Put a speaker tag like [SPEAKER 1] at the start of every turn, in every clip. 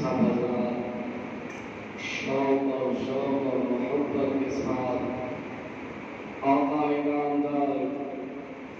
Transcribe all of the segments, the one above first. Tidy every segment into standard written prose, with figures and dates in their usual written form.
[SPEAKER 1] سب حضرات شوق اور محبت کے ساتھ آقا نامدار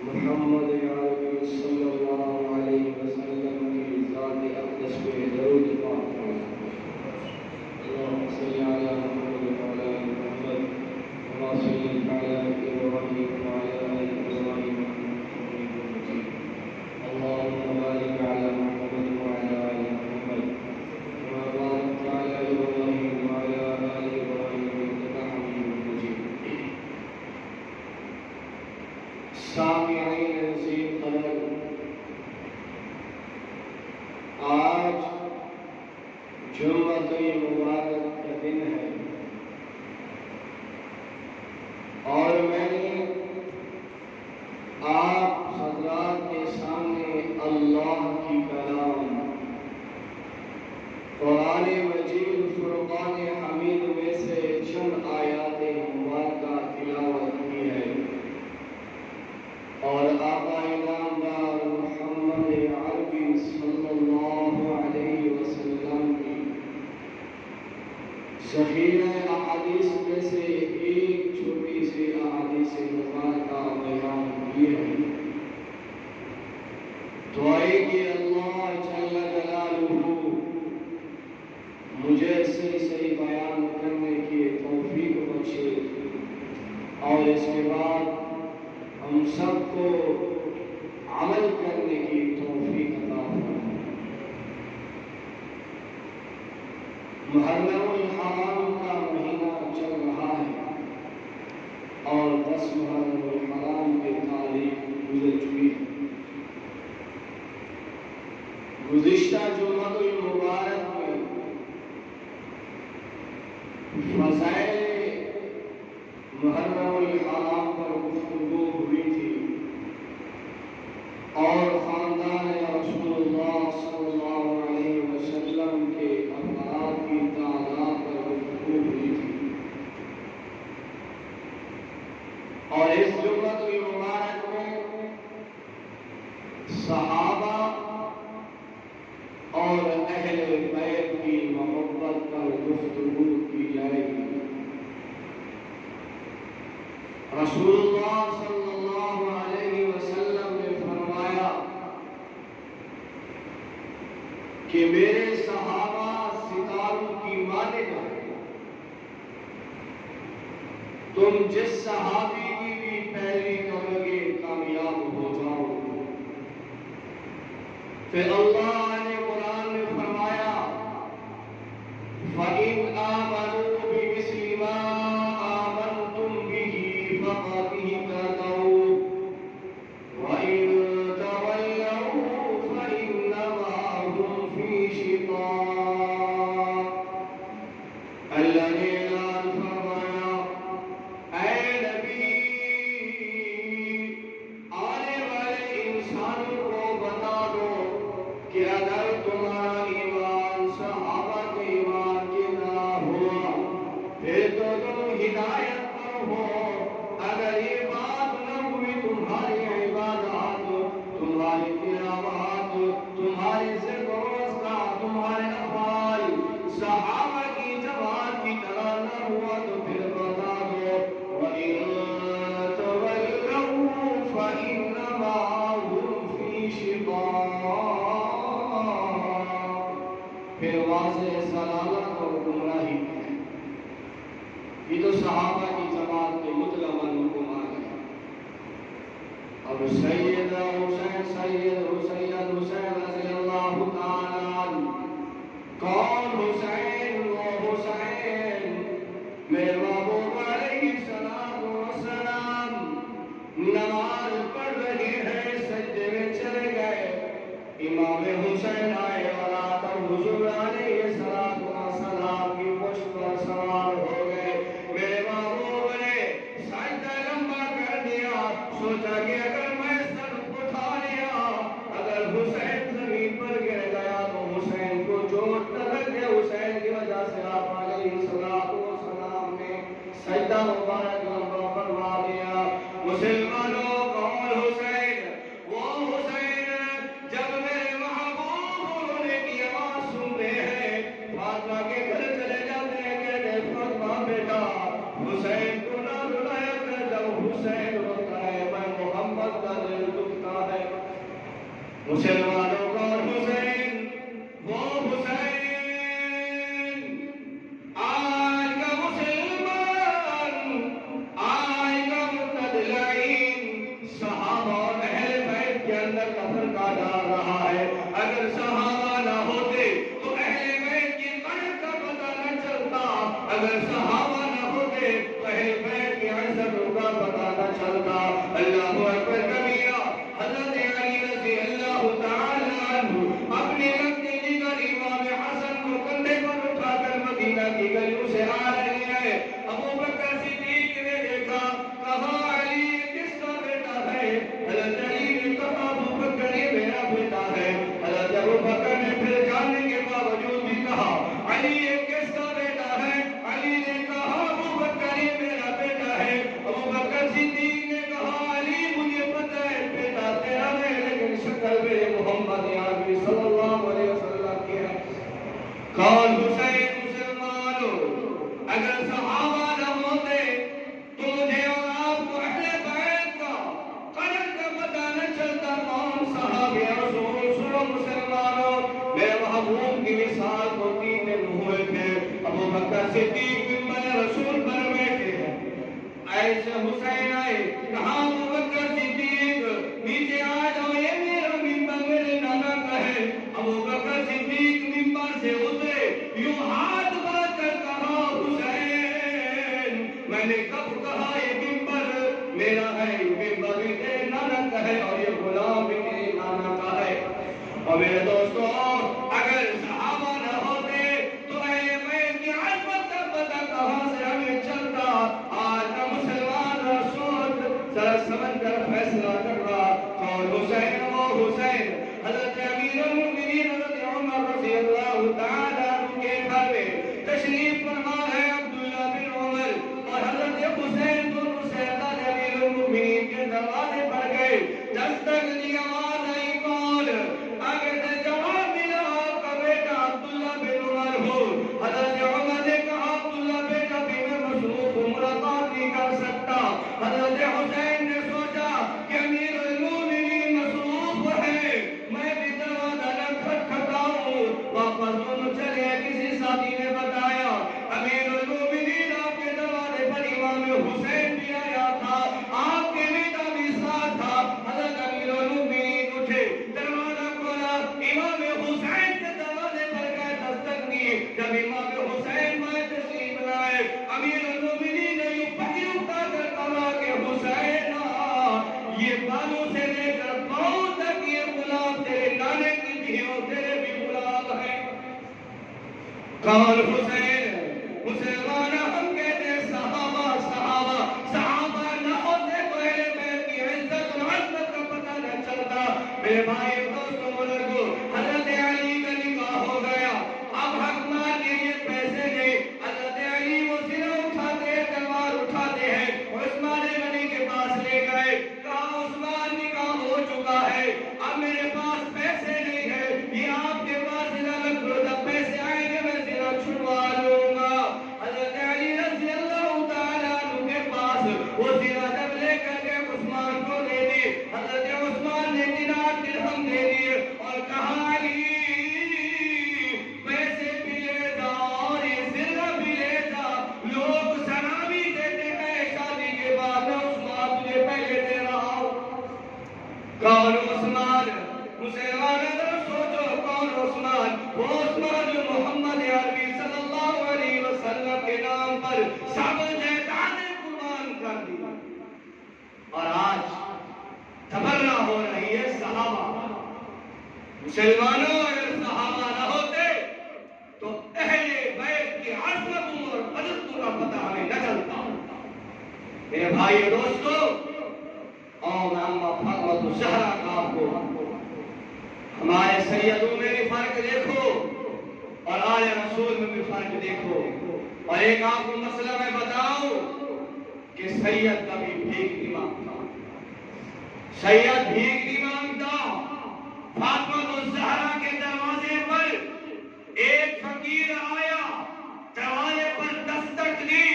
[SPEAKER 1] محمد عربی صلی اللہ علیہ وسلم کی ذات اقدس پہ درود پاک اللهم صل على محمد وعلى آل محمد كما صليت على إبراهيم وعلى آل إبراهيم إنك حميد مجيد اللهم بارك على محمد وعلى آل محمد كما باركت على إبراهيم وعلى آل إبراهيم إنك حميد مجيد سامعین عزیز قدر، آج جمعہ مبارک کا دن ہے اور میں نے آپ حضرات کے سامنے اللہ کی کلام قرآن مجید فرقان حمید میں سے چند آیات مبارکہ تلاوت کی ہے اور آقا نامدار محمد عربی صلی اللہ علیہ وسلم کی ذخیرہ احادیث میں سے ایک چھوٹی سی احادیث مبارکہ بیان کی ہے۔ دعائیں کہ اللہ جل جلالہ مجھے صحیح بیان کرنے کی توفیق بخشے اور اس کے بعد ہم سب کو عمل کرنے کی توفیق عطا فرمائے۔ محرم الحرام کا مہینہ چل رہا ہے اور 10 محرم الحرام کی تاریخ گزر چکی ہے۔ گزشتہ جمعہ المبارک میں فضائل محرم الحرام پر گفتگو ہوئی تھی اور خاندان رسول اللہ صلی اللہ علیہ وسلم کے افراد کی تعداد پر گفتگو ہوئی تھی اور اس جمعہ المبارک میں صحابہ اور اہل بیت کی محبت پر گفتگو کی جائے گی۔ رسول اللہ صلی اللہ علیہ وسلم نے فرمایا کہ میرے صحابہ ستاروں کی مانند ہیں، تم جس صحابی کی بھی پیروی کرو گے کامیاب ہو جاؤ گے۔ پھر اللہ نے قرآن میں فرمایا فَإِنْ آمَنُوا بِمِثْلِ مَا آمَنْتُمْ بِهِ فَقَدِ اهْتَدَوْا وَإِنْ تَوَلَّوْا فَإِنَّمَا هُمْ فِي شِقَاقٍ۔ اللہ نے اعلان فرمایا اے نبی آنے والے انسانوں کو بتا دو کہ اگر تمہارا ایمان صحابہ کے ایمان کی طرح ہوا پھر تو تم ہدایت پر ہو، اگر یہ بات نہ ہوئی تمہاری عبادات، تمہاری تلاوت، تمہاری ذکر و اذکار، تمہارے افعال صحابہ کی جماعت کی طرح نہ ہوا تو پھر بتا دو وَإِن تَوَلَّوْا فَإِنَّمَا هُمْ فِي شِقَاقٍ۔ پھر واضح ضلالت اور گمراہی ہے۔ یہ تو صحابہ کی جماعت کے مطلب حکم آ گیا۔ اب سید حسین رضی اللہ تعالی عنہ، کون حسین؟ وہ حسین میرے محبوب علیہ السلام نماز پڑھ رہے ہیں، سجدے میں چلے گئے، امام حسین آئے اور آتا حضور علیہ السلام کی پشت پر سوار ہو گئے۔ میرے محبوب نے سجدہ لمبا کر دیا، سوچا کہ اگر میں سر اٹھا لیا، اگر حسین زمین پر گر گیا تو حسین کو چوٹ نہ لگ گیا۔ حسین کی وجہ سے آپ علیہ السلام نے سجدہ مبارک لمبا فرما دیا۔ مسلمانوں کون حسین؟ وہ حسین جب میرے محبوب وہ حسین آج کا مسلمان، آج کا متدلعین صحابہ اور اہل بیت کے اندر کفر کا ڈال رہا ہے۔ اگر صحابہ نہ ہوتے تو اہل بیت کی قدر کا پتہ نہ چلتا، اگر صحابہ نہ ہوتے تو اہل بیت کی عزتوں کا پتہ نہ چلتا۔ اللہ اکبر کبیرہ۔ حضرت علی رضی اللہ تعالی عنہ اپنے لگتے جگر امام حسن کو کندھے پر اٹھا کر مدینہ کی گلیوں سے آ رہے ہیں۔ ابو بکر صدیق نے دیکھا، کہا علی یہ کس کا بیٹا ہے؟ حضرت علی نے کہا ابو بکر یہ میرا بیٹا ہے۔ حضرت ابو بکر نے پھر جاننے کے باوجود بھی کہا علی یہ کس کا بیٹا ہے؟ علی نے کہا ابو بکر یہ میرا بیٹا ہے۔ ابو بکر صدیق نے کہا علی مجھے پتہ ہے بیٹا تیرا ہے، لیکن شکل میرے محمد عربی صلی اللہ علیہ وسلم کی ہے۔ کون حسین مسلمانوں، اگر صحابہ نہ ہوتے تو مجھے اور آپ کو اہل بیت کا قدر کا پتہ نہ چلتا۔ کون صحابہ رسول سنو مسلمانوں، میرے محبوب کی مثال کو 3 دن ہوئے تھے، ابو بکر صدیق ممبر رسول پر بیٹھے ہیں، ایسے حسین آئے، کہا ابو بکر صدیق نیچے آ جاؤ، یہ میرا ممبر میرے نانا کا ہے۔ ابو بکر صدیق ممبر سے اترے، یوں ہاتھ بات کر کہا حسین میں نے کب کہا یہ ممبر میرا ہے؟ یہ ممبر بھی تیرے نانا کا ہے اور یہ غلام بھی تیرے نانا کا ہے۔ اور میرے دوستو اگر صحابہ نہ ہوتے تو اہل بیت کی عظمت کا پتہ کہاں سے ہمیں چلتا؟ آج کا مسلمان رسول ذرا سمجھ کر فیصلہ کر رہا، کون حسین؟ وہ حسین حضرت امیر المؤمنین حضرت عمر رضی اللہ تعالی عنہ کے گھر میں تشریف فرما ہے عبداللہ بن عمر اور حضرت حسین دونوں سردار امیر المؤمنین کے دروازے پر گئے۔ دستک دی، آواز آئی کون؟ آگے سے جواب ملا آپ کا بیٹا عبداللہ بن عمر ہو۔ حضرت عمر نے کہا عبداللہ بیٹا بھی میں مصروف ہوں، ملاقات نہیں کر سکتا۔ حضرت حسین نے سوچا کہ امیر المؤمنین مصروف ہے، میں بھی دروازہ نہ کھٹکھٹاؤں، واپس دونوں چلے۔ کسی ساتھی نے بتایا امیر المؤمنین آپ کے دروازے پر امام حسین بھی آیا تھا، آپ کے بیٹا بھی ساتھ تھا۔ حضرت امیر المؤمنین اٹھے، دروازہ کھولا، امام حسین کے دروازے پر گئے، دستک دی۔ جب امام حسین میں تشریف لائے، امیر المؤمنین نے یوں پہلے اٹھا کر کہا کہ حسین یہ بالوں سے لے کر پاؤں تک یہ غلام تیرے نانے کی بھی اور تیرے بھی غلام ہے۔ کون حسین؟ مسلمان ہم کہتے ہیں صحابہ صحابہ صحابہ نہ ہوتے تو اہل بیت کی عزت اور عظمت کا پتہ نہ چلتا۔ میرے بھائی دوستوں بزرگوں، حضرت علی کا نکاح ہو گیا، اب حکمان کے لیے پیسے نہیں، حضرت علی وہ سرہ اٹھاتے ہیں، تلوار اٹھاتے ہیں، عثمان غنی کے پاس لے گئے، کہا عثمان نکاح ہو چکا ہے، اب میرے پاس پیسے نہیں ہے، یہ آپ کے پاس سرہ رکھ لو، جب پیسے آئیں گے میں سرہ چھڑوا لوں گا۔ حضرت علی رضی اللہ تعالیٰ عنہ کے پاس وہ سرہ جب لے کر کے عثمان کو دے دی، حضرت عثمان نے دینار درہم دے دیے اور کہا علی پیسے بھی لے جا اور یہ سرہ بھی لے جا، لوگ سلامی دیتے ہیں شادی کے بعد، میں عثمان تجھے پہلے دے رہا ہوں۔ کون عثمان؟ مسلمان اگر سوچو کون عثمان؟ وہ عثمان جو محمد عربی صلی اللہ علیہ وسلم کے نام پر سب جائیدادیں قربان کر دی، اور آج تبرہ ہو رہی ہے صحابہ۔ مسلمانوں اگر صحابہ نہ ہوتے تو اہل بیت کی عظمتوں اور قدرتوں کا پتہ ہمیں نہ چلتا۔ میرے بھائی دوستو، اور اما فاطمہ الزہرا کا آپ کو ہمارے سیدوں میں بھی فرق دیکھو اور آل رسول میں بھی فرق دیکھو۔ اور ایک آپ کو مسئلہ میں بتاؤں کہ سید کبھی بھیک نہیں مانگتا، سید بھیک نہیں مانگتا۔ فاطمہ الزہرا کے دروازے پر ایک فقیر آیا، دروازے پر دستک دی،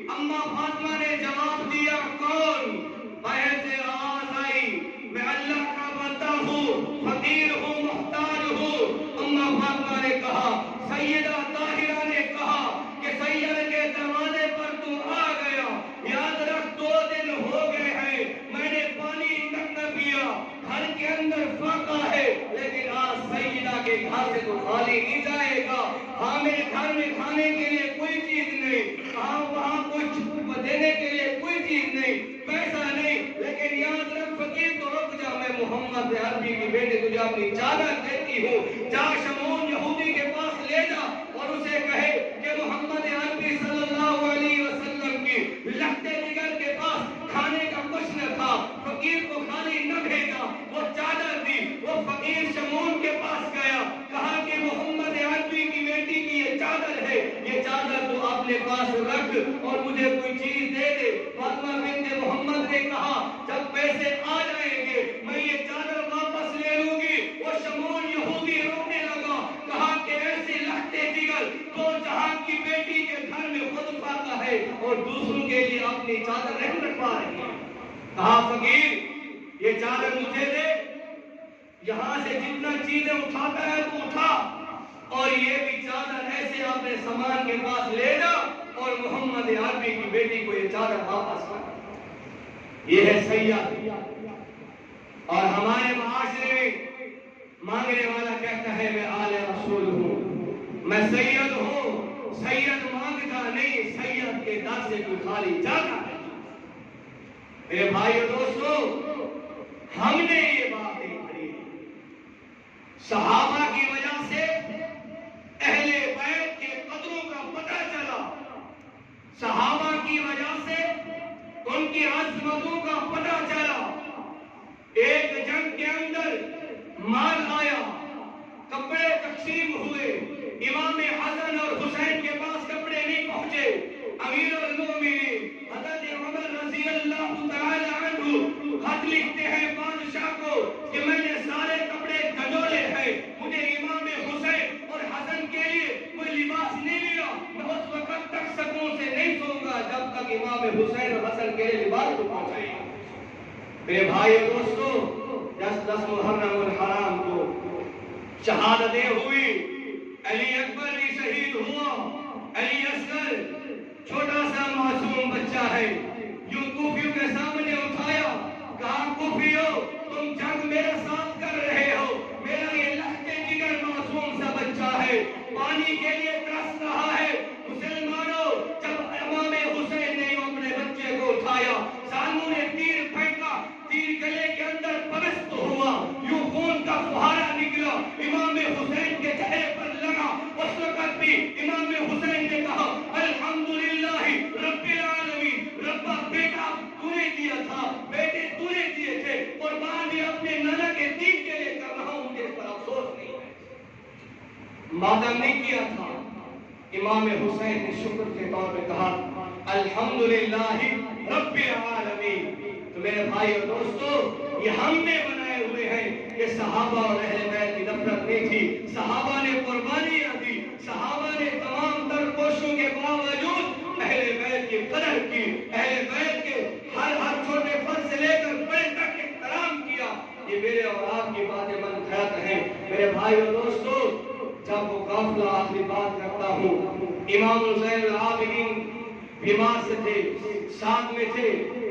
[SPEAKER 1] اما فاطمہ نے جواب دیا کون؟ باہر سے آواز آئی میں اللہ کا بندہ ہوں، فقیر ہوں، محتاج ہوں۔ اما فاطمہ نے کے گھر سے تو خالی نہیں جائے گا. ہاں میرے گھر میں کھانے کے لیے کوئی چیز نہیں, ہاں وہاں کچھ دینے کے لیے کوئی چیز نہیں, پیسہ نہیں, لیکن یاد رکھ فقیر تو رک جا, میں محمد عربی کی بیٹی تجھے اپنی چادر دیتی ہوں. جا شمعون یہودی کے پاس لے جا اور اسے کہے کہ محمد عربی صلی اللہ علیہ وسلم کی لختے جگر کے پاس کھانے کا کچھ نہ تھا, فقیر کو خالی نہ بھیجا, وہ چادر دی. وہ فقیر شمعون کے پاس گیا, کہا کہ محمد عربی کی بیٹی کی یہ چادر ہے, یہ چادر تو اپنے پاس رکھ اور مجھے کوئی چیز دے دے. فاطمہ بنت محمد نے کہا جب پیسے آ جائیں گے میں یہ چادر واپس لے لوں گی. وہ شمعون یہودی رونے لگا, کہا کہ ایسے لختے جگر تو جہاں کی بیٹی کے گھر میں خود فاقہ ہے اور دوسروں کے لیے اپنی چادر نہیں رکھوا رہی ہے. کہا فقیر یہ چادر مجھے دے, یہاں سے جتنا چیزیں اٹھاتا ہے تو اٹھا, اور یہ بھی چادر ایسے اپنے سامان کے پاس لے جا اور محمد عربی کی بیٹی کو یہ چادر واپس کر. یہ ہے سید. اور ہمارے معاشرے میں مانگنے والا کہتا ہے میں آل رسول ہوں, میں سید ہوں. سید مانگتا نہیں, سید کے در سے کوئی خالی جاتا ہے. میرے بھائیو دوستو, ہم نے یہ باتیں پڑھی, صحابہ کی وجہ سے اہل بیت کے قدروں کا پتہ چلا, صحابہ کی وجہ سے ان کی عظمتوں کا پتہ چلا. ایک جنگ کے اندر مال آیا, کپڑے تقسیم ہوئے, امام حسن اور حسین کے پاس کپڑے نہیں پہنچے. امیر المومنین حضرت عمر رضی اللہ تعالی عنہ خط لکھتے ہیں بادشاہ کو کہ میں نے سارے کپڑے گھڑولے ہیں, مجھے امام حسین اور حسن کے لیے کوئی لباس نہیں ملا, میں اس وقت تک سکون سے نہیں سوں گا جب تک امام حسین اور حسن کے لیے لباس کو پہنچائے. میرے بھائی دوستو, 10 محرم الحرام کو شہادتیں ہوئی, علی اکبر بھی شہید ہوا. علی اصغر چھوٹا سا معصوم بچہ ہے, یوں کوفیوں کے سامنے اٹھایا, کہا کوفیو تم جنگ میرے ساتھ کر رہے ہو, میرا یہ لختے جگر معصوم سا بچہ ہے, پانی کے لیے ترس رہا ہے. مسلمانوں, جب امام حسین نے اپنے بچے کو اٹھایا, سانوں نے تیر پھینکا, تیر گلے کے اندر پرست ہوا, یوں خون کا فہارا نکلا, امام حسین کے چہرے پر لگا. اس وقت بھی امام حسین نے کہا الحمدللہ رب العالمین, ربا بیٹا تو نے دیا تھا, بیٹے تو نے دیے تھے, قربان بھی اپنے نانا کے دین کے لیے کر رہا ہوں, مجھے اس پر افسوس نہیں ہے. ماتم نہیں کیا تھا. امام حسین نے شکر کے طور پہ کہا الحمدللہ رب العالمین. تو میرے بھائی اور دوستو, یہ ہم نے بنائے ہوئے ہیں. یہ صحابہ اور اہل بیت کی نفرت نہیں تھی, صحابہ نے قربانیاں دی, صحابہ نے تمام تر کوششوں کے باوجود اہل بیت کی قدر کی, اہل بیت کے ہر چھوٹے فرد سے لے کر بڑے تک احترام کیا. یہ میرے اور آپ کی باتیں من خیرت ہیں. میرے بھائی اور دوستو, جب وہ قافلہ آخری بات کرتا ہوں, امام زین العابدین بیمار سے تھے, ساتھ میں تھے,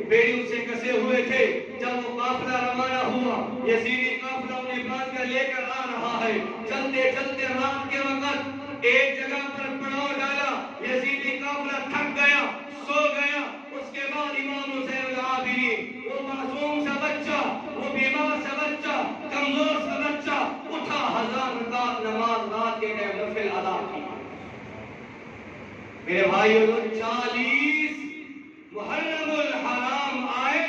[SPEAKER 1] بیڑیوں سے کسے ہوئے تھے. جب وہ قافلہ روانہ ہوا, یزیدی قافلہ انہیں باندھ کر لے کر آ رہا ہے. چلتے چلتے رات کے وقت ایک جگہ پر پڑاؤ ڈالا, یزیدی قافلہ تھک گیا, سو گیا. اس کے بعد امام حسین العابدین, وہ معصوم سا بچہ, وہ بیمار سا بچہ, کمزور سا بچہ, اٹھا, 1000 رکعت نماز رات کے ٹائم نفل ادا کی. میرے بھائیو, 40 محرم الحرام آئے,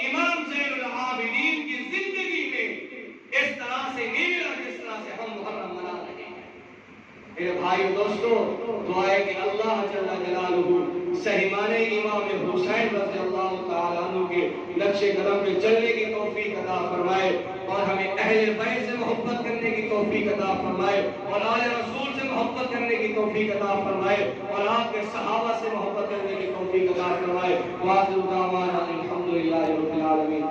[SPEAKER 1] امام زین العابدین کی زندگی میں اس طرح سے نہیں ملا جس طرح سے ہم محرم منا رہے ہیں. میرے بھائیو دوستو, دعا ہے کہ اللہ جل جلالہ صحیح معنی امام حسین رضی اللہ تعالیٰ عنہ کے نقش قدم پہ چلنے کی توفیق عطا فرمائے, اور ہمیں اہل بیت سے محبت کرنے کی توفیق عطا فرمائے, اور آل رسول سے محبت کرنے کی توفیق عطا فرمائے, اور آپ کے صحابہ سے محبت کرنے کی توفیق عطا فرمائے. وآخر دعوانا الحمدللہ رب العالمین.